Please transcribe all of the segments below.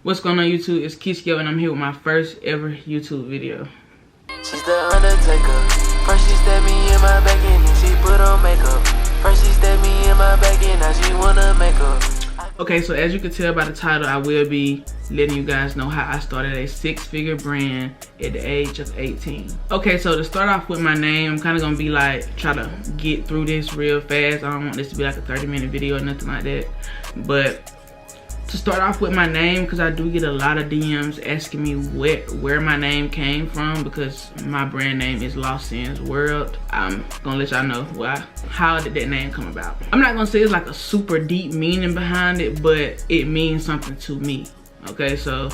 What's going on YouTube? It's Kiskyo and I'm here with my first ever YouTube video. She's the Undertaker. First she stabbed me in my back and then she put on makeup. First she stabbed me in my back and now she wanna make up. Okay, so as you can tell by the title, I will be letting you guys know how I started a 6-figure brand at the age of 18. Okay, so to start off with my name, I'm kind of gonna be like, try to get through this real fast. I don't want this to be like a 30-minute video or nothing like that. But to start off with my name, because I do get a lot of DMs asking me where my name came from, because my brand name is Lost Sins World. I'm gonna let y'all know how did that name come about. I'm not gonna say it's like a super deep meaning behind it, but it means something to me. Okay, so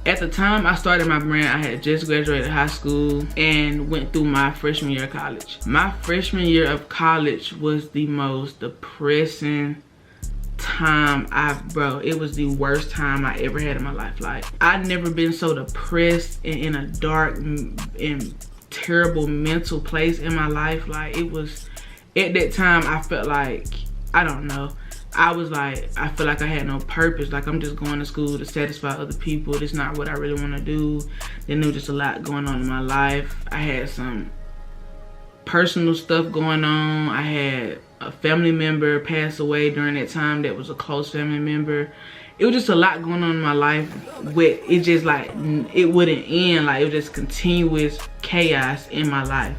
at the time I started my brand, I had just graduated high school and went through my freshman year of college. My freshman year of college was the most depressing time it was the worst time I ever had in my life. Like, I'd never been so depressed and in a dark and terrible mental place in my life. Like, it was, at that time I felt like, I don't know, I was like, I feel like I had no purpose. Like, I'm just going to school to satisfy other people. It's not what I really want to do. Then there was just a lot going on in my life. I had some personal stuff going on. I had a family member pass away during that time that was a close family member. It was just a lot going on in my life where it just like, it wouldn't end. Like, it was just continuous chaos in my life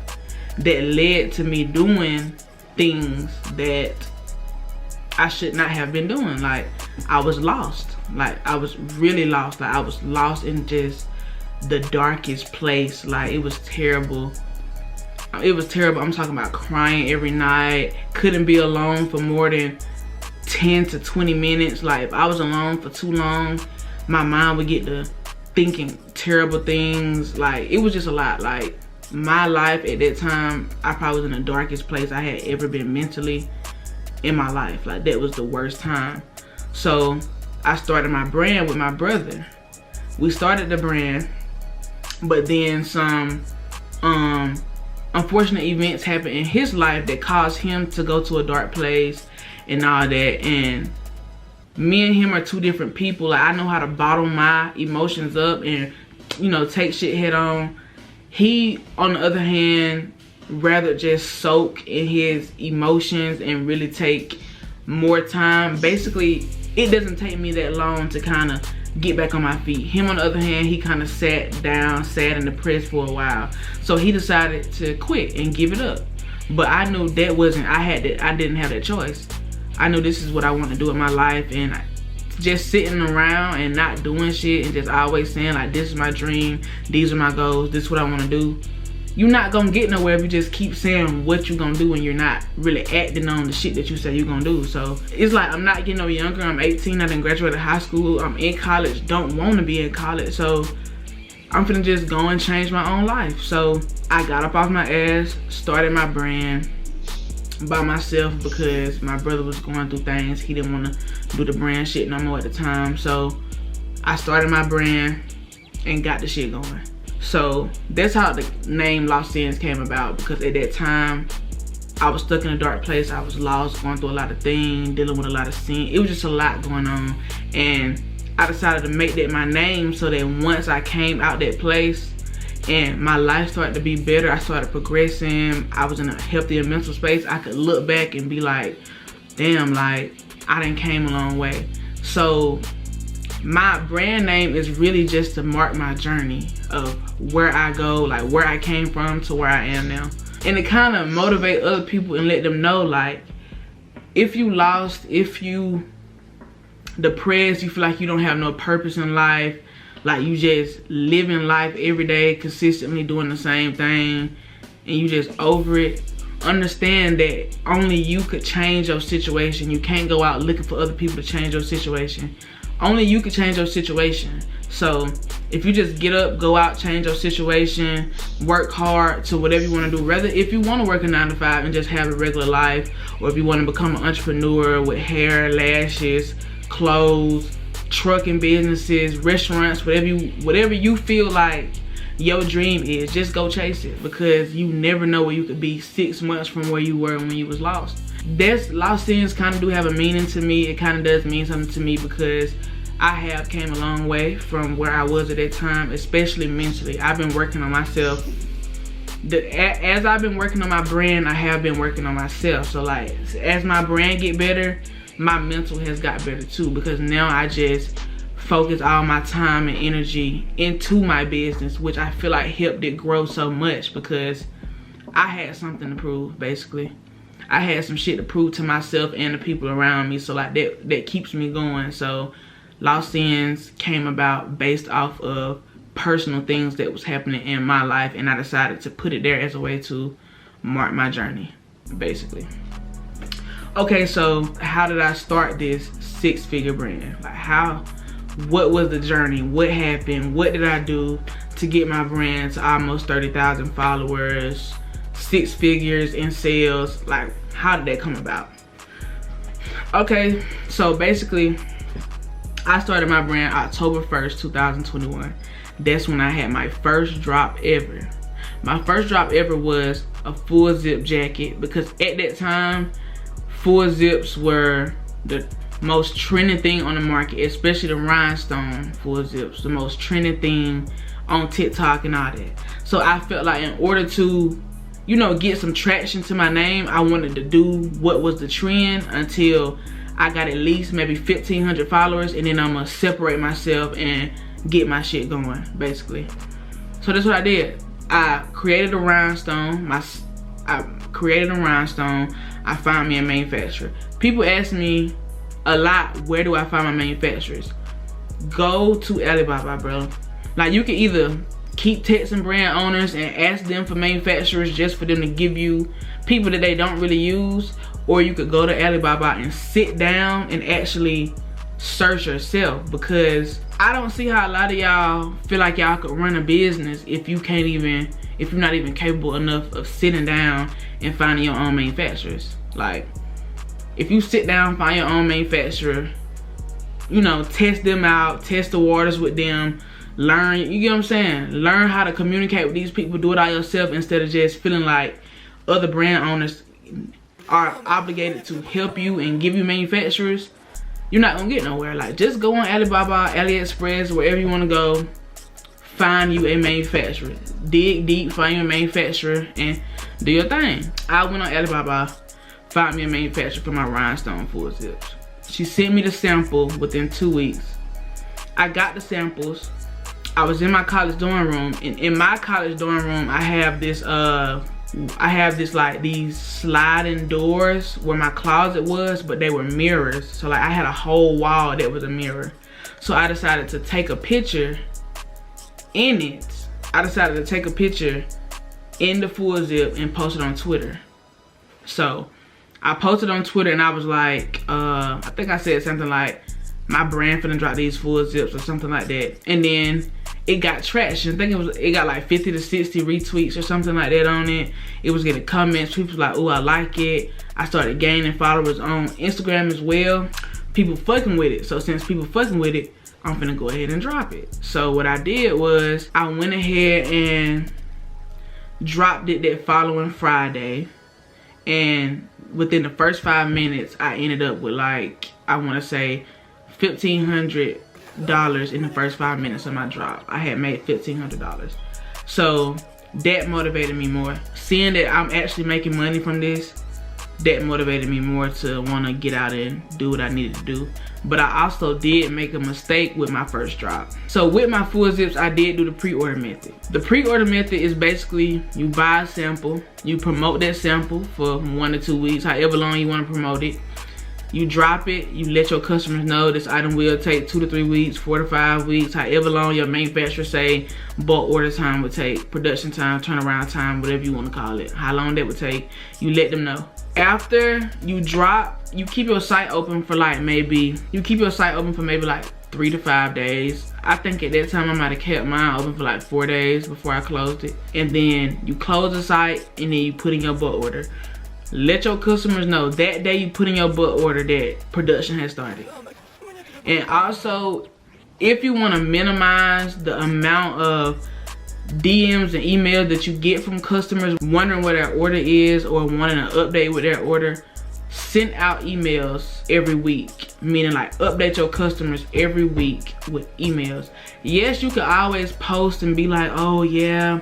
that led to me doing things that I should not have been doing. Like, I was lost. Like, I was really lost. Like, I was lost in just the darkest place. Like, it was terrible. It was terrible. I'm talking about crying every night. Couldn't be alone for more than 10 to 20 minutes. Like, if I was alone for too long, my mind would get to thinking terrible things. Like, it was just a lot. Like, my life at that time, I probably was in the darkest place I had ever been mentally in my life. Like, that was the worst time. So I started my brand with my brother. We started the brand, but then some unfortunate events happened in his life that caused him to go to a dark place and all that. And me and him are two different people. Like, I know how to bottle my emotions up and, you know, take shit head on. He, on the other hand, rather just soak in his emotions and really take more time. Basically, it doesn't take me that long to kind of get back on my feet. Him, on the other hand, he kind of sat down, sad and depressed for a while. So he decided to quit and give it up. But I knew that wasn't, I didn't have that choice. I knew this is what I want to do in my life, and just sitting around and not doing shit and just always saying like, this is my dream, these are my goals, this is what I want to do. You're not gonna get nowhere if you just keep saying what you're gonna do and you're not really acting on the shit that you say you're gonna do. So it's like, I'm not getting no younger. I'm 18, I done graduated high school, I'm in college, don't wanna be in college. So I'm finna just go and change my own life. So I got up off my ass, started my brand by myself because my brother was going through things. He didn't wanna do the brand shit no more at the time. So I started my brand and got the shit going. So that's how the name Lost Sins came about, because at that time I was stuck in a dark place. I was lost, going through a lot of things, dealing with a lot of sin. It was just a lot going on, and I decided to make that my name so that once I came out that place and my life started to be better, I started progressing, I was in a healthier mental space, I could look back and be like, damn, like, I done came a long way. So my brand name is really just to mark my journey of where I go, like where I came from to where I am now. And to kind of motivate other people and let them know, like, if you lost, if you depressed, you feel like you don't have no purpose in life, like you just living life every day, consistently doing the same thing, and you just over it, understand that only you could change your situation. You can't go out looking for other people to change your situation. Only you can change your situation. So if you just get up, go out, change your situation, work hard to whatever you want to do. Rather, if you want to work a 9 to 5 and just have a regular life, or if you want to become an entrepreneur with hair, lashes, clothes, trucking businesses, restaurants, whatever you feel like your dream is, just go chase it, because you never know where you could be 6 months from where you were when you was lost. Lost Sins kind of do have a meaning to me. It kind of does mean something to me because I have came a long way from where I was at that time, especially mentally. I've been working on myself. As I've been working on my brand, I have been working on myself. So like, as my brand get better, my mental has got better too, because now I just focus all my time and energy into my business, which I feel like helped it grow so much, because I had something to prove. Basically, I had some shit to prove to myself and the people around me. So like that keeps me going. So Lost Ends came about based off of personal things that was happening in my life, and I decided to put it there as a way to mark my journey, basically. Okay, so how did I start this 6-figure brand? Like what was the journey? What happened? What did I do to get my brand to almost 30,000 followers, 6 figures in sales? Like, how did that come about? Okay, so basically, I started my brand October 1st, 2021. That's when I had my first drop ever. My first drop ever was a full zip jacket, because at that time, full zips were the most trending thing on the market, especially the rhinestone full zips, the most trending thing on TikTok and all that. So I felt like in order to, you know, get some traction to my name, I wanted to do what was the trend until I got at least maybe 1,500 followers, and then I'm gonna separate myself and get my shit going, basically. So that's what I did. I created a rhinestone. I found me a manufacturer. People ask me a lot, where do I find my manufacturers? Go to Alibaba, bro. Like, you can either keep texting brand owners and ask them for manufacturers just for them to give you people that they don't really use, or you could go to Alibaba and sit down and actually search yourself, because I don't see how a lot of y'all feel like y'all could run a business if you're not even capable enough of sitting down and finding your own manufacturers. Like, if you sit down, find your own manufacturer, you know, test them out, test the waters with them, learn, you get what I'm saying? Learn how to communicate with these people, do it all yourself, instead of just feeling like other brand owners are obligated to help you and give you manufacturers. You're not gonna get nowhere. Like, just go on Alibaba, AliExpress, wherever you wanna go, find you a manufacturer. Dig deep, find you a manufacturer, and do your thing. I went on Alibaba, found me a manufacturer for my rhinestone full zips. She sent me the sample within 2 weeks. I got the samples. I was in my college dorm room, and in my college dorm room, I have this like these sliding doors where my closet was, but they were mirrors. So like, I had a whole wall that was a mirror. So I decided to take a picture in it. I decided to take a picture in the full zip and post it on Twitter. So I posted on Twitter, and I was like, I think I said something like, my brand finna drop these full zips or something like that. And then it got traction. I think it got like 50 to 60 retweets or something like that on it. It was getting comments. People was like, oh, I like it. I started gaining followers on Instagram as well. People fucking with it. So since people fucking with it, I'm finna go ahead and drop it. So what I did was, I went ahead and dropped it that following Friday. And within the first 5 minutes, I ended up with like, I wanna say $1,500 in the first 5 minutes of my drop. I had made $1,500. So that motivated me more. Seeing that I'm actually making money from this, that motivated me more to want to get out and do what I needed to do. But I also did make a mistake with my first drop. So with my full zips, I did do the pre-order method. The pre-order method is basically, you buy a sample, you promote that sample for 1 to 2 weeks, however long you want to promote it. You drop it, you let your customers know this item will take 2 to 3 weeks, 4 to 5 weeks, however long your manufacturer say bulk order time would take, production time, turnaround time, whatever you want to call it, how long that would take, you let them know. After you drop, you keep your site open for like maybe 3 to 5 days. I think at that time I might have kept mine open for like 4 days before I closed it. And then you close the site, and then you put in your bulk order. Let your customers know that day you put in your bulk order that production has started. And also, if you want to minimize the amount of DMs and emails that you get from customers wondering where their order is or wanting an update with their order, send out emails every week meaning like update your customers every week with emails. Yes, you could always post and be like, oh yeah,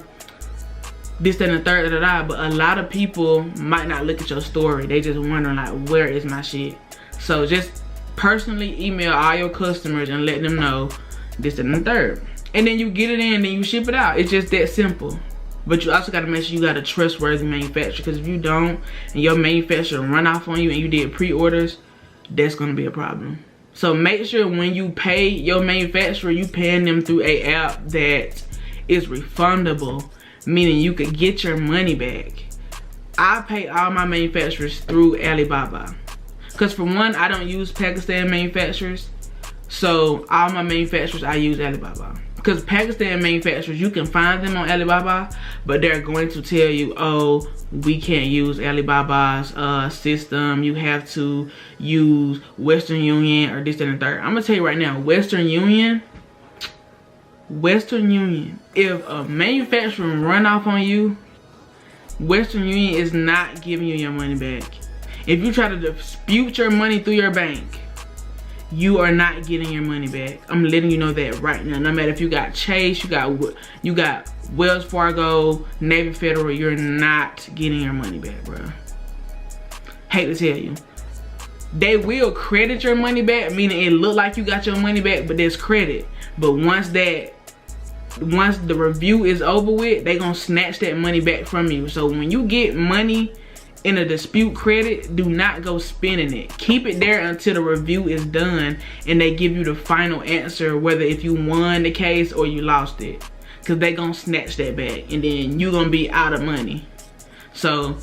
this, that, and the third, but a lot of people might not look at your story. They just wondering like, where is my shit? So just personally email all your customers and let them know this, that, and the third. And then you get it in and then you ship it out. It's just that simple. But you also got to make sure you got a trustworthy manufacturer, because if you don't and your manufacturer run off on you and you did pre-orders, that's going to be a problem. So make sure when you pay your manufacturer, you paying them through a app that is refundable, meaning you could get your money back. I pay all my manufacturers through Alibaba, because for one, I don't use Pakistan manufacturers. So all my manufacturers, I use Alibaba. Because Pakistan manufacturers, you can find them on Alibaba, but they're going to tell you, oh, we can't use Alibaba's system. You have to use Western Union or this, that, and the third. I'm going to tell you right now, Western Union, if a manufacturer run off on you, Western Union is not giving you your money back. If you try to dispute your money through your bank, you are not getting your money back. I'm letting you know that right now. No matter if you got Chase, you got Wells Fargo, Navy Federal, you're not getting your money back, bro. Hate to tell you. They will credit your money back, meaning it look like you got your money back, but there's credit. But once the review is over with, they gonna snatch that money back from you. So when you get money in a dispute credit, do not go spending it. Keep it there until the review is done and they give you the final answer, whether if you won the case or you lost it, because they gonna snatch that back and then you gonna be out of money. So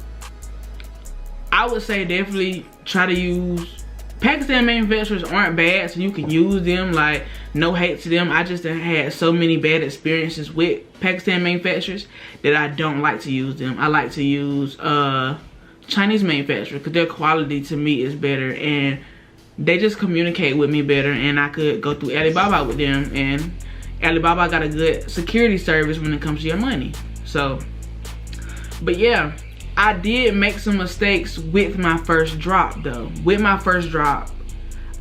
I would say definitely try to use Pakistan manufacturers. Aren't bad, so you can use them. Like, no hate to them. I just had so many bad experiences with Pakistan manufacturers that I don't like to use them. I like to use Chinese manufacturers because their quality to me is better and they just communicate with me better, and I could go through Alibaba with them, and Alibaba got a good security service when it comes to your money. So, but yeah, I did make some mistakes with my first drop though. With my first drop,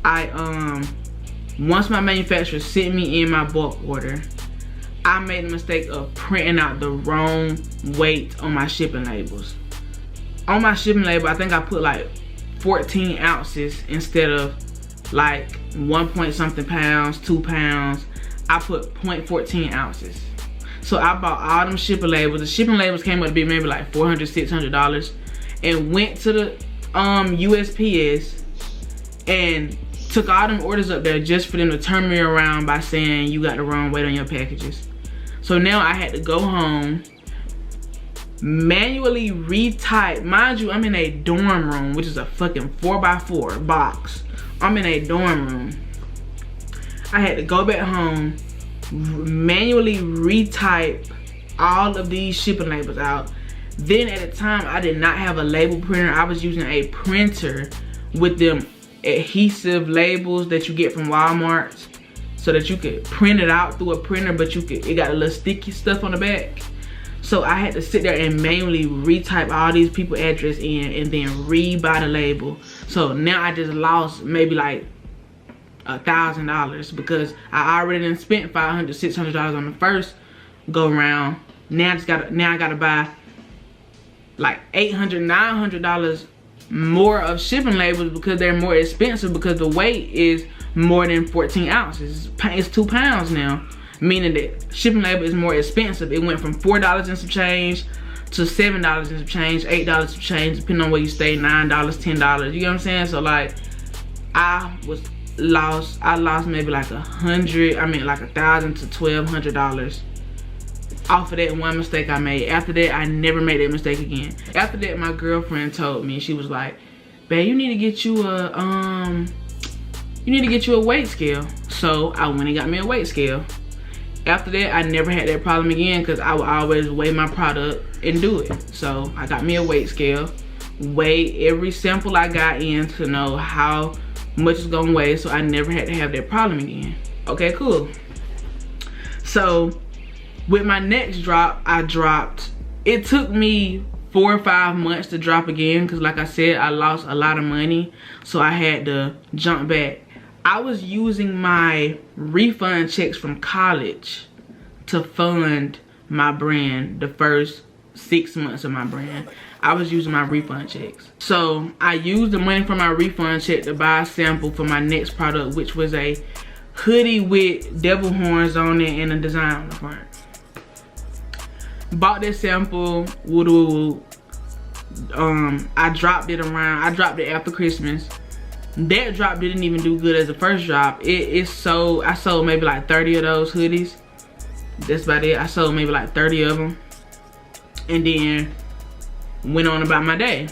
once my manufacturer sent me in my bulk order, I made the mistake of printing out the wrong weight on my shipping labels. On my shipping label, I think I put like 14 ounces instead of like 1 point something pounds, 2 pounds. I put 0.14 ounces. So I bought all them shipping labels. The shipping labels came up to be maybe like $400, $600, and went to the USPS and took all them orders up there just for them to turn me around by saying you got the wrong weight on your packages. So now I had to go home, manually retype. Mind you, I'm in a dorm room, which is a fucking 4x4 box. I'm in a dorm room. I had to go back home, manually retype all of these shipping labels out. Then at the time, I did not have a label printer. I was using a printer with them adhesive labels that you get from Walmart, so that you could print it out through a printer, but it got a little sticky stuff on the back. So I had to sit there and manually retype all these people's address in and then rebuy the label. So now I just lost maybe like $1,000 because I already done spent $500, $600 on the first go round. Now I gotta buy like $800, $900 more of shipping labels because they're more expensive, because the weight is more than 14 ounces. It's 2 pounds now, meaning that shipping label is more expensive. It went from $4 and some change to $7 and some change, $8 and some change, depending on where you stay, $9, $10. You know what I'm saying? So like, I lost maybe like $1,000 to $1,200 off of that one mistake I made. After that, I never made that mistake again. After that, my girlfriend told me, she was like, babe, you need to get you a weight scale. So I went and got me a weight scale. After that, I never had that problem again because I would always weigh my product and do it. So I got me a weight scale, weighed every sample I got in to know how much it's gonna weigh, so I never had to have that problem again. Okay, cool. So with my next drop, it took me 4 or 5 months to drop again because like I said, I lost a lot of money, so I had to jump back. I was using my refund checks from college to fund my brand. The first 6 months of my brand, I was using my refund checks. So I used the money from my refund check to buy a sample for my next product, which was a hoodie with devil horns on it and a design on the front. Bought that sample, I dropped it after Christmas. That drop didn't even do good as the first drop. I sold maybe like 30 of those hoodies. That's about it. I sold maybe like 30 of them. And then went on about my day.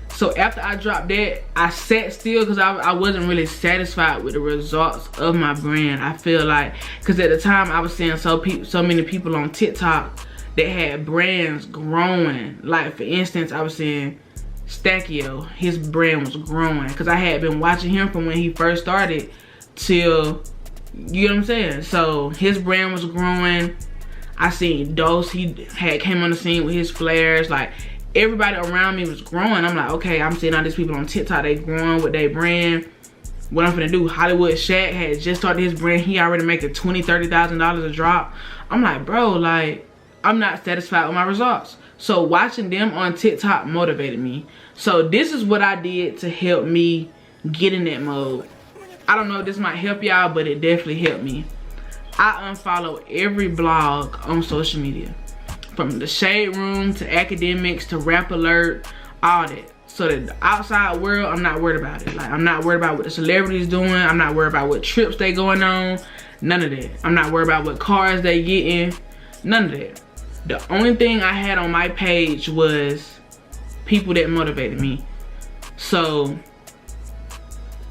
So after I dropped that, I sat still because I wasn't really satisfied with the results of my brand. I feel like, because at the time I was seeing so many people on TikTok that had brands growing. Like for instance, I was seeing Stackio, his brand was growing, because I had been watching him from when he first started till, you know what I'm saying? So his brand was growing. I seen Dose, he had came on the scene with his flares. Like everybody around me was growing. I'm like, okay, I'm seeing all these people on TikTok, they growing with their brand. What I'm gonna do? Hollywood Shaq had just started his brand. He already making $20,000-$30,000 a drop. I'm like, bro, like I'm not satisfied with my results. So watching them on TikTok motivated me. So this is what I did to help me get in that mode. I don't know if this might help y'all, but it definitely helped me. I unfollow every blog on social media. From the Shade Room to Academics to Rap Alert, all that. So that the outside world, I'm not worried about it. Like I'm not worried about what the celebrities doing. I'm not worried about what trips they going on. None of that. I'm not worried about what cars they getting. None of that. The only thing I had on my page was people that motivated me. So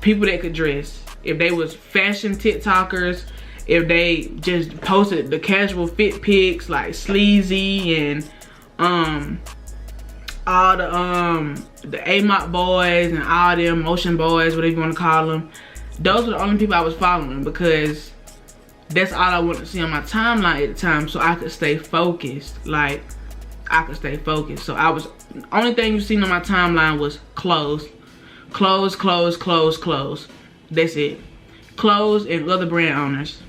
people that could dress. If they was fashion TikTokers, if they just posted the casual fit pics like Sleazy and all the AMOC boys and all them motion boys, whatever you want to call them, those were the only people I was following, because that's all I wanted to see on my timeline at the time, so I could stay focused. Like I could stay focused. So I was, the only thing you seen on my timeline was clothes. Clothes. That's it. Clothes and other brand owners.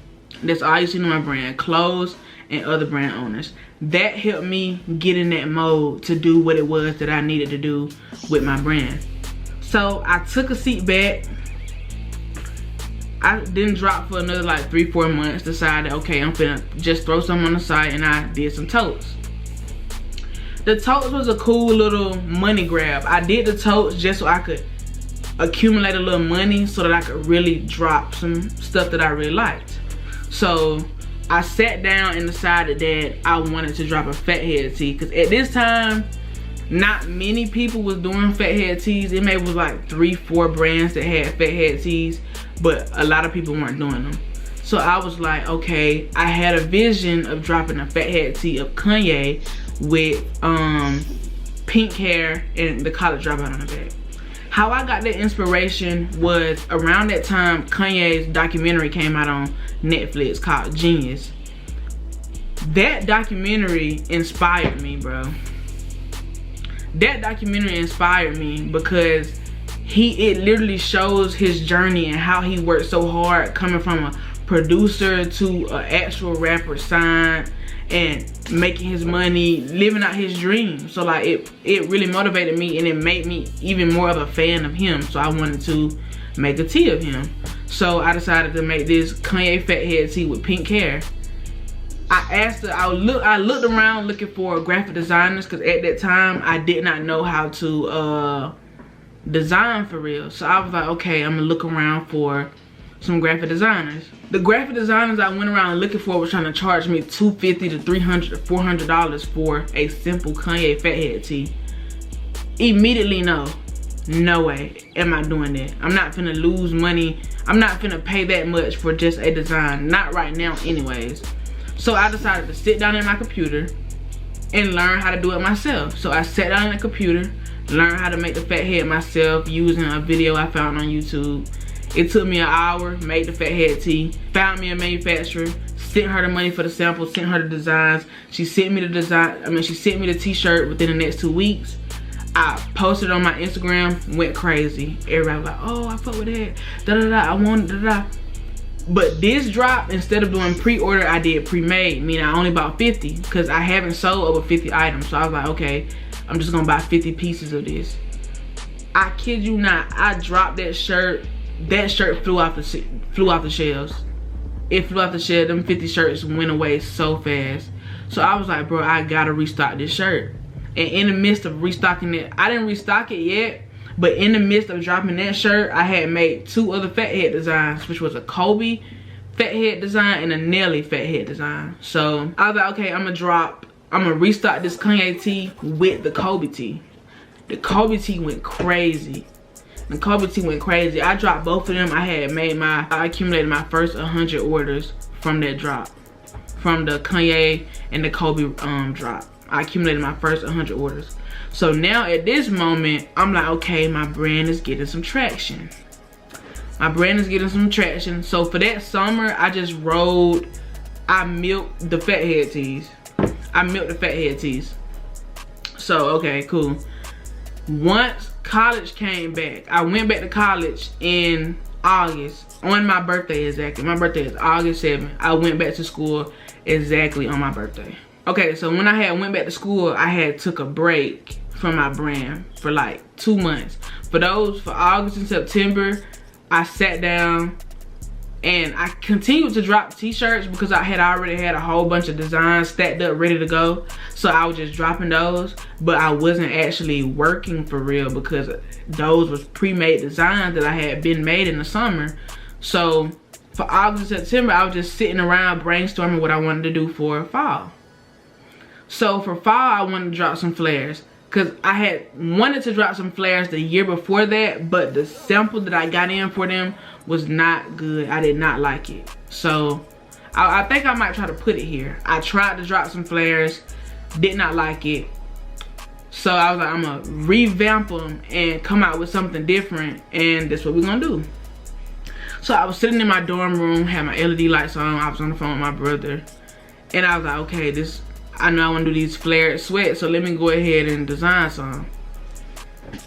That's all you seen on my brand. Clothes and other brand owners. That helped me get in that mode to do what it was that I needed to do with my brand. So I took a seat back. I didn't drop for another like 3-4 months. Decided, okay, I'm finna just throw some on the side, and I did some totes. The totes was a cool little money grab. I did the totes just so I could accumulate a little money so that I could really drop some stuff that I really liked. So I sat down and decided that I wanted to drop a fathead tee, because at this time not many people was doing fathead tees. It maybe was like 3-4 brands that had fathead tees, but a lot of people weren't doing them. So I was like, okay, I had a vision of dropping a fathead tee of Kanye with pink hair and the college dropout on the back. How I got that inspiration was around that time Kanye's documentary came out on Netflix called Genius. That documentary inspired me, bro. That documentary inspired me because it literally shows his journey and how he worked so hard coming from a producer to an actual rapper signed and making his money, living out his dreams. So like it really motivated me, and it made me even more of a fan of him. So I wanted to make a tee of him. So I decided to make this Kanye fathead tee with pink hair. I looked around looking for graphic designers, because at that time I did not know how to design for real. So I was like, okay, I'm gonna look around for some graphic designers. The graphic designers I went around looking for was trying to charge me $250 to $300 to $400 for a simple Kanye fathead tee. Immediately, no way am I doing that. I'm not finna lose money. I'm not finna pay that much for just a design. Not right now anyways. So I decided to sit down at my computer and learn how to do it myself. So I sat down at the computer, learned how to make the fathead myself using a video I found on YouTube. It took me an hour, made the fathead tee, found me a manufacturer, sent her the money for the sample, sent her the designs. She sent me the design, she sent me the t-shirt within the next 2 weeks. I posted on my Instagram, went crazy. Everybody was like, oh, I fuck with that. Da-da-da, I want it, da-da. But this drop, instead of doing pre-order, I did pre-made. Meaning I only bought 50 because I haven't sold over 50 items. So I was like, okay, I'm just gonna buy 50 pieces of this. I kid you not, I dropped that shirt. That shirt flew off the shelves. It flew off the shelf. Them 50 shirts went away so fast. So I was like, bro, I gotta restock this shirt. And in the midst of restocking it, I didn't restock it yet, but in the midst of dropping that shirt, I had made 2 other fat head designs, which was a Kobe fat head design and a Nelly fat head design. So I was like, okay, I'm gonna restock this Kanye tee with the Kobe tee. The Kobe tee went crazy. The Kobe tee went crazy. I dropped both of them. I accumulated my first 100 orders from that drop. From the Kanye and the Kobe drop. I accumulated my first 100 orders. So now at this moment, I'm like, okay, my brand is getting some traction. My brand is getting some traction. So for that summer, I milked the fat head tees. So, okay, cool. Once college came back, I went back to college in August, on my birthday exactly. My birthday is August 7th. I went back to school exactly on my birthday. Okay, so when I went back to school, I had took a break from my brand for like 2 months. For August and September, I sat down and I continued to drop t-shirts because I had already had a whole bunch of designs stacked up ready to go. So I was just dropping those, but I wasn't actually working for real because those was pre-made designs that I had been made in the summer. So for August and September, I was just sitting around brainstorming what I wanted to do for fall. So for fall, I wanted to drop some flares because I had wanted to drop some flares the year before that, but the sample that I got in for them was not good. I did not like it. So I think I might try to put it here. I tried to drop some flares, did not like it. So I was like, I'm gonna revamp them and come out with something different, and that's what we're gonna do. So I was sitting in my dorm room, had my LED lights on, I was on the phone with my brother, and I was like, okay, I know I want to do these flared sweats, so let me go ahead and design some.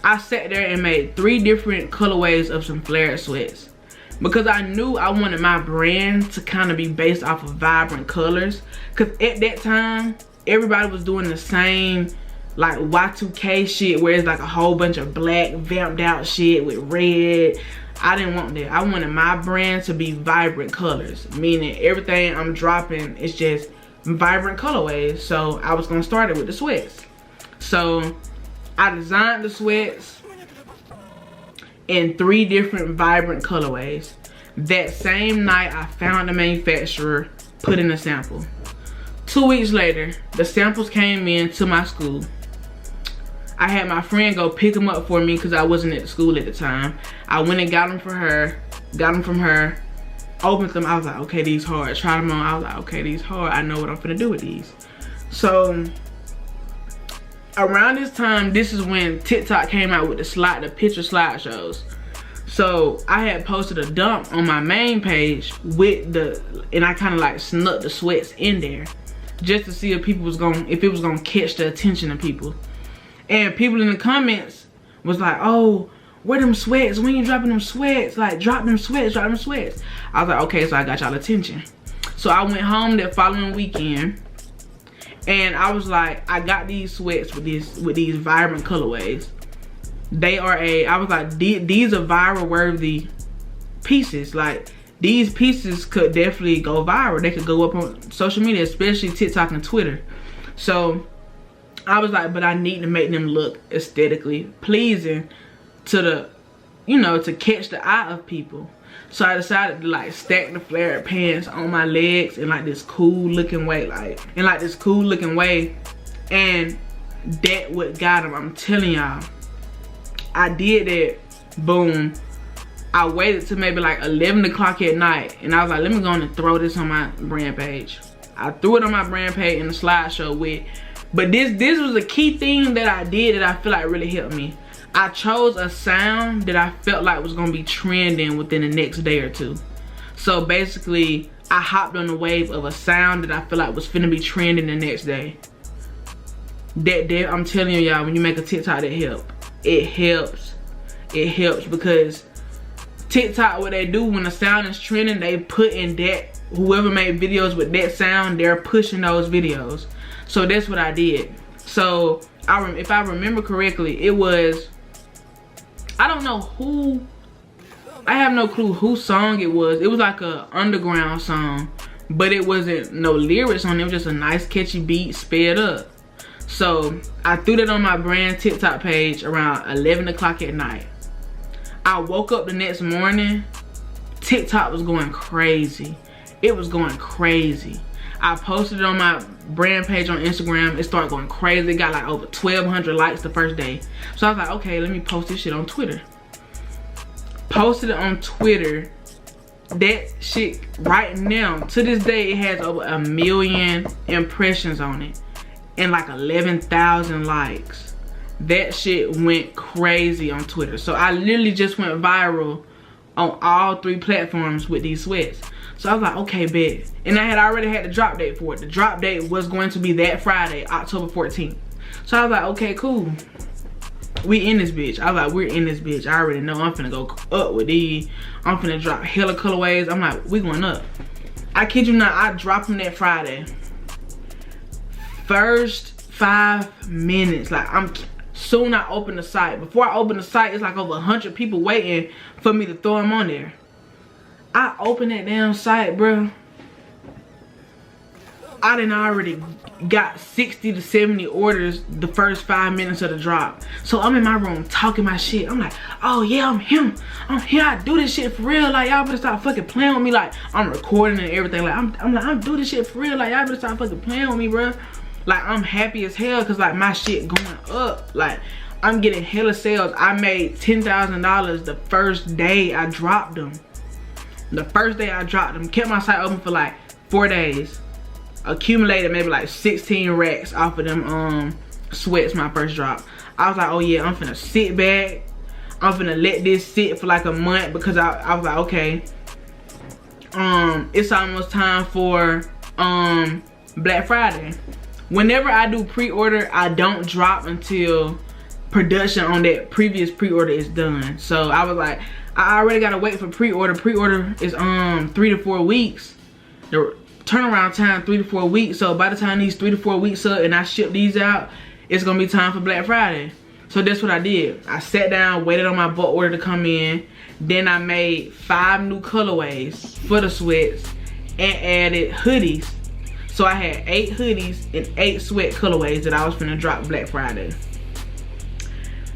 I sat there and made 3 different colorways of some flared sweats because I knew I wanted my brand to kind of be based off of vibrant colors, because at that time everybody was doing the same like Y2K shit where it's like a whole bunch of black vamped out shit with red. I didn't want that. I wanted my brand to be vibrant colors, meaning everything I'm dropping is just vibrant colorways. So I was gonna start it with the sweats. So I designed the sweats in 3 different vibrant colorways. That same night I found the manufacturer, put in a sample. 2 weeks later, the samples came in to my school. I had my friend go pick them up for me because I wasn't at school at the time. I went and got them from her, opened them. I was like, okay, these hard. Tried them on. I was like, okay, these hard. I know what I'm finna do with these. So around this time, this is when TikTok came out with the picture slideshows. So I had posted a dump on my main page and I kind of like snuck the sweats in there just to see if it was gonna catch the attention of people. And people in the comments was like, oh, where them sweats? When you dropping them sweats? Like, drop them sweats, drop them sweats. I was like, okay, so I got y'all attention. So I went home that following weekend and I was like, I got these sweats with these vibrant colorways. I was like, these are viral worthy pieces. Like, these pieces could definitely go viral. They could go up on social media, especially TikTok and Twitter. So I was like, but I need to make them look aesthetically pleasing to to catch the eye of people. So I decided to like stack the flared pants on my legs in like this cool looking way, and that what got them. I'm telling y'all, I did that, boom. I waited till maybe like 11 o'clock at night and I was like, let me go on and throw this on my brand page. I threw it on my brand page in the slideshow with, but this was a key thing that I did that I feel like really helped me. I chose a sound that I felt like was gonna be trending within the next day or 2. So basically, I hopped on the wave of a sound that I feel like was finna be trending the next day. That I'm telling y'all, when you make a TikTok, that helps. It helps because TikTok, what they do when the sound is trending, they put in that, whoever made videos with that sound, they're pushing those videos. So that's what I did. So if I remember correctly, it was, I don't know who, I have no clue whose song it was. It was like a underground song, but it wasn't no lyrics on it. It was just a nice catchy beat sped up. So I threw that on my brand TikTok page around 11 o'clock at night. I woke up the next morning, TikTok was going crazy. It was going crazy. I posted it on my brand page on Instagram. It started going crazy. It got like over 1,200 likes the first day. So I was like, okay, let me post this shit on Twitter. Posted it on Twitter. That shit right now, to this day, it has over 1 million impressions on it and like 11,000 likes. That shit went crazy on Twitter. So I literally just went viral on all 3 platforms with these sweats. So I was like, okay, bet. And I had already had the drop date for it. The drop date was going to be that Friday, October 14th. So I was like, okay, cool. We in this bitch. I was like, we're in this bitch. I already know I'm finna go up with these. I'm finna drop hella colorways. I'm like, we going up. I kid you not, I dropped them that Friday. First 5 minutes, like soon I opened the site. Before I opened the site, it's like over 100 people waiting for me to throw them on there. I opened that damn site, bro. I done already got 60 to 70 orders the first 5 minutes of the drop. So I'm in my room talking my shit. I'm like, oh yeah, I'm him. I do this shit for real. Like, y'all better stop fucking playing with me. Like, I'm recording and everything. Like, I'm doing this shit for real. Like, y'all better stop fucking playing with me, bro. Like, I'm happy as hell because like my shit going up. Like, I'm getting hella sales. I made $10,000 the first day I dropped them. The first day I dropped them, kept my site open for like 4 days. Accumulated maybe like 16 racks off of them sweats my first drop. I was like, oh yeah, I'm finna sit back. I'm finna let this sit for like a month because I was like, okay, it's almost time for Black Friday. Whenever I do pre-order, I don't drop until production on that previous pre-order is done. So I was like, I already gotta wait for pre-order. Pre-order is 3 to 4 weeks. The turnaround time 3 to 4 weeks. So by the time these 3 to 4 weeks up and I ship these out, it's gonna be time for Black Friday. So that's what I did. I sat down, waited on my bulk order to come in. Then I made 5 new colorways for the sweats and added hoodies. So I had 8 hoodies and 8 sweat colorways that I was finna drop Black Friday.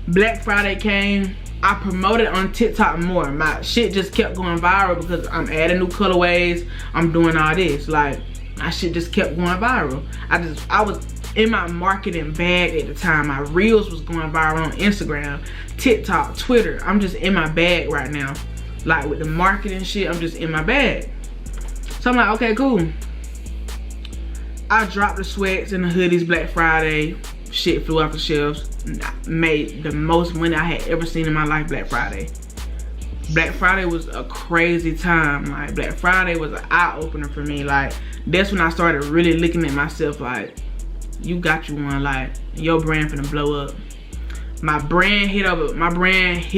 Black Friday came, I promoted on TikTok more. My shit just kept going viral because I'm adding new colorways, I'm doing all this. Like, my shit just kept going viral. I was in my marketing bag at the time. My reels was going viral on Instagram, TikTok, Twitter. I'm just in my bag right now. Like, with the marketing shit, I'm just in my bag. So I'm like, okay, cool. I dropped the sweats and the hoodies Black Friday. Shit flew off the shelves. Made the most money I had ever seen in my life Black Friday. Black Friday was a crazy time. Like, Black Friday was an eye-opener for me. Like, that's when I started really looking at myself like, you got you one. Like, your brand finna blow up. My brand hit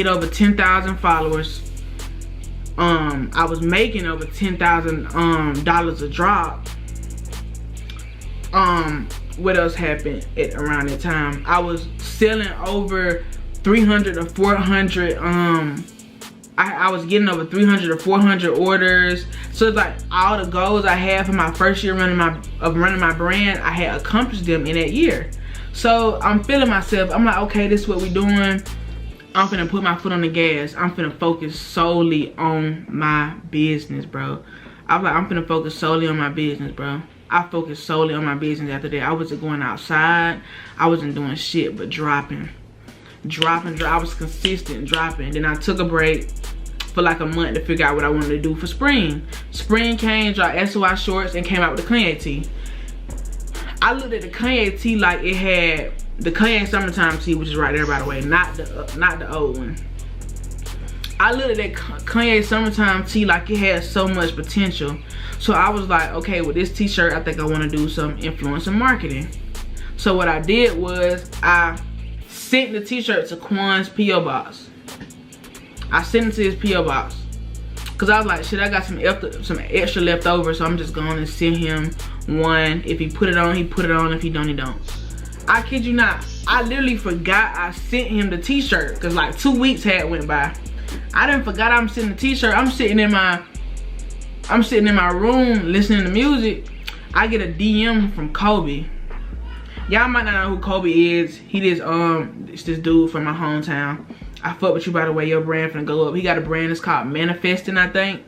over 10,000 followers. I was making over $10,000 a drop. What else happened around that time? I was selling over 300 or 400 I was getting over 300 or 400 orders. So it's like all the goals I had for my first year running my brand, I had accomplished them in that year. So I'm feeling myself. I'm like, okay, this is what we doing. I'm finna put my foot on the gas. I'm finna focus solely on my business, bro. I was like, I'm finna focus solely on my business, bro. I focused solely on my business after that. I wasn't going outside. I wasn't doing shit but dropping. I was consistent dropping. Then I took a break for like a month to figure out what I wanted to do for spring. Spring came, dropped SOI shorts, and came out with the Kanye tee. I looked at the Kanye tee like it had the Kanye summertime tee, which is right there, by the way, not the old one. I looked at that Kanye summertime tee like it had so much potential. So I was like, okay, with this t-shirt, I think I want to do some influencer marketing. So what I did was I sent the t-shirt to Quan's P.O. box. I sent it to his P.O. box. Cause I was like, shit, I got some extra left over, so I'm just going to send him one. If he put it on, he put it on. If he don't, he don't. I kid you not, I literally forgot I sent him the t-shirt, cause like 2 weeks had went by. I didn't forgot I'm sending the t-shirt. I'm sitting in my room listening to music. I get a DM from Kobe. Y'all might not know who Kobe is. He it's this dude from my hometown. I fuck with you, by the way. Your brand finna go up. He got a brand that's called Manifesting, I think.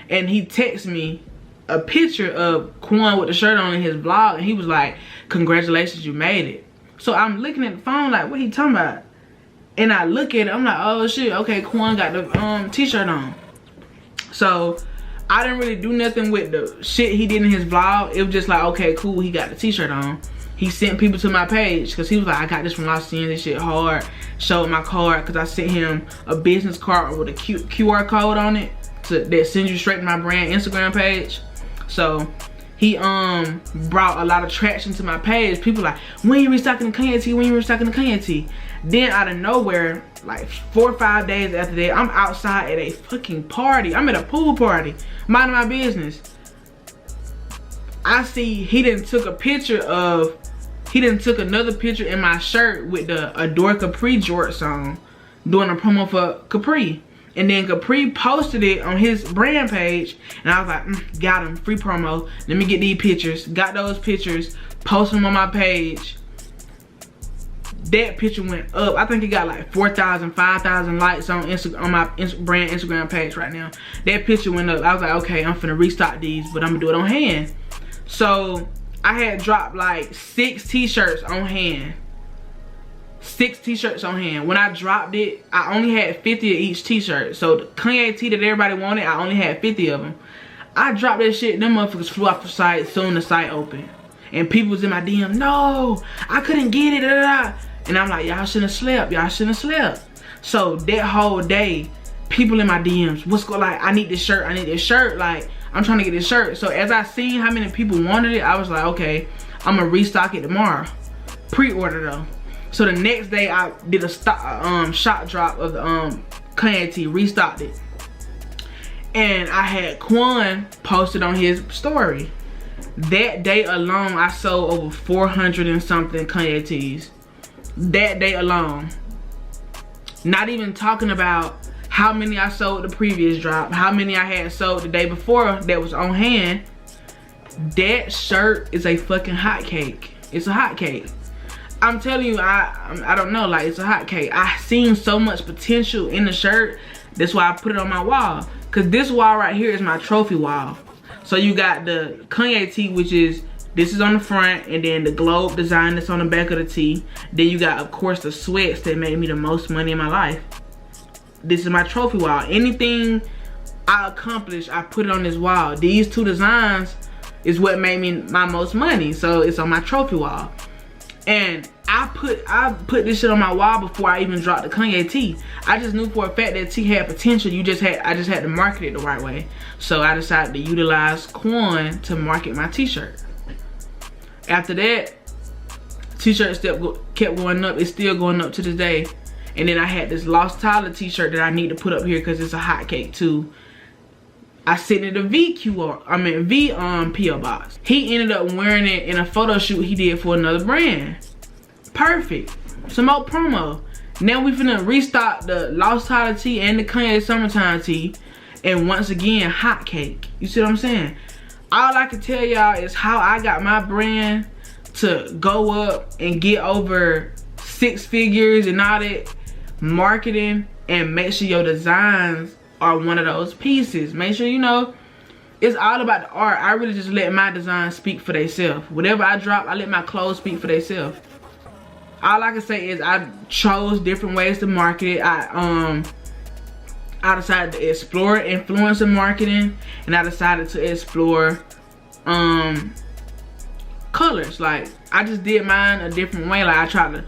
And he texted me a picture of Quan with the shirt on in his vlog, and he was like, congratulations, you made it. So I'm looking at the phone like, what he talking about? And I look at it, I'm like, oh shit, okay, Quan got the t-shirt on. So I didn't really do nothing with the shit he did in his vlog. It was just like, okay, cool, he got the t-shirt on. He sent people to my page because he was like, I got this from Los Angeles, this shit hard. Showed my card because I sent him a business card with a QR code on it that sends you straight to my brand Instagram page. So he brought a lot of traction to my page. People like, when you restocking the Kanye tee? When you restocking the Kanye tee? Then out of nowhere, like 4 or 5 days after that, I'm outside at a fucking party. I'm at a pool party, minding my business. I see he done took another picture in my shirt with the Adore Capri jorts on, doing a promo for Capri. And then Capri posted it on his brand page, and I was like, got him, free promo. Let me get these pictures. Got those pictures, posted them on my page. That picture went up. I think it got like 4,000, 5,000 likes on my brand Instagram page right now. That picture went up. I was like, okay, I'm finna restock these, but I'm gonna do it on hand. So I had dropped like 6 t-shirts on hand. 6 t-shirts on hand. When I dropped it, I only had 50 of each t-shirt. So the Kanye tee that everybody wanted, I only had 50 of them. I dropped that shit, them motherfuckers flew off the site soon the site opened. And people was in my DM, no, I couldn't get it, da, da, da. And I'm like, y'all shouldn't have slept, y'all shouldn't have slept. So that whole day, people in my DMs, what's going, like, I need this shirt, I need this shirt, like, I'm trying to get this shirt. So as I seen how many people wanted it, I was like, okay, I'm gonna restock it tomorrow. Pre-order though. So the next day I did a shot drop of the Kanye tee, restocked it. And I had Quan posted on his story. That day alone, I sold over 400 and something Kanye tees. That day alone. Not even talking about how many I sold the previous drop, how many I had sold the day before that was on hand. That shirt is a fucking hotcake. It's a hotcake. I'm telling you, I don't know, like, it's a hotcake. I seen so much potential in the shirt. That's why I put it on my wall. Cause this wall right here is my trophy wall. So you got the Kanye tee, which is, this is on the front, and then the globe design that's on the back of the tee. Then you got, of course, the sweats that made me the most money in my life. This is my trophy wall. Anything I accomplish, I put it on this wall. These 2 designs is what made me my most money. So it's on my trophy wall. And I put this shit on my wall before I even dropped the Kanye tee. I just knew for a fact that tee had potential. I just had to market it the right way. So I decided to utilize Quan to market my t-shirt. After that, t-shirt kept going up. It's still going up to this day. And then I had this Lost Tyler t-shirt that I need to put up here because it's a hotcake too. I sent it a P.O. box. He ended up wearing it in a photo shoot he did for another brand. Perfect. Some more promo. Now we finna restock the Lost Tyler tee and the Kanye Summertime tee. And once again, hotcake. You see what I'm saying? All I can tell y'all is how I got my brand to go up and get over 6 figures and all that marketing, and make sure your designs are one of those pieces. Make sure, you know, it's all about the art. I really just let my designs speak for themselves. Whatever I drop, I let my clothes speak for themselves. All I can say is I chose different ways to market it. I decided to explore influencer marketing, and I decided to explore colors. Like, I just did mine a different way. Like, I tried to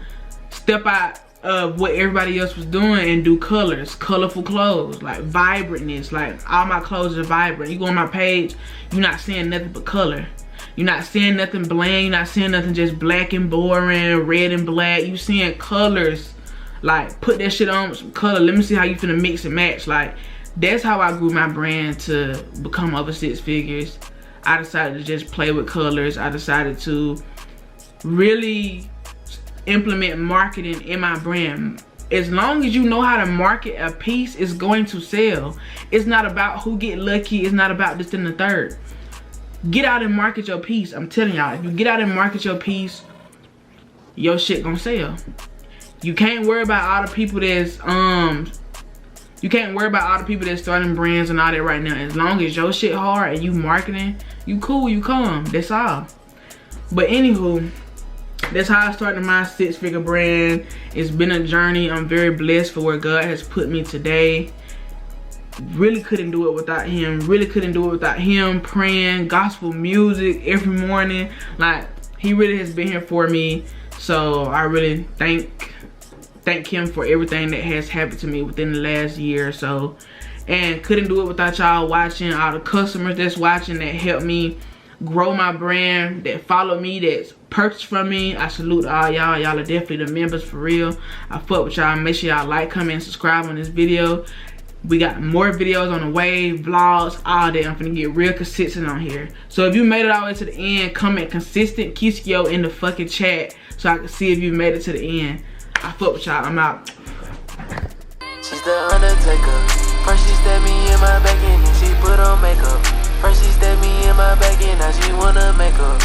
step out of what everybody else was doing and do colors, colorful clothes, like vibrantness. Like, all my clothes are vibrant. You go on my page, you're not seeing nothing but color. You're not seeing nothing bland. You're not seeing nothing just black and boring, red and black. You seeing colors. Like, put that shit on with some color. Let me see how you finna mix and match. Like, that's how I grew my brand to become over 6 figures. I decided to just play with colors. I decided to really implement marketing in my brand. As long as you know how to market a piece, it's going to sell. It's not about who get lucky. It's not about this and the third. Get out and market your piece. I'm telling y'all, if you get out and market your piece, your shit gonna sell. You can't worry about all the people that's starting brands and all that right now. As long as your shit hard and you marketing, you cool, you calm. That's all. But anywho, that's how I started my 6-figure brand. It's been a journey. I'm very blessed for where God has put me today. Really couldn't do it without him. Really couldn't do it without him praying, gospel music every morning. Like, he really has been here for me. So I really thank him for everything that has happened to me within the last year or so. And couldn't do it without y'all watching, all the customers that's watching that helped me grow my brand, that follow me, that's purchased from me. I salute all y'all. Y'all are definitely the members for real. I fuck with y'all. Make sure y'all like, comment, and subscribe on this video. We got more videos on the way, vlogs, all that. I'm finna get real consistent on here. So if you made it all the way to the end, comment consistent Kiskio in the fucking chat so I can see if you made it to the end. I fuck with y'all. I'm out. She's the Undertaker. First she stabbed me in my back and then she put on makeup. First she stabbed me in my back and now she wanna make up.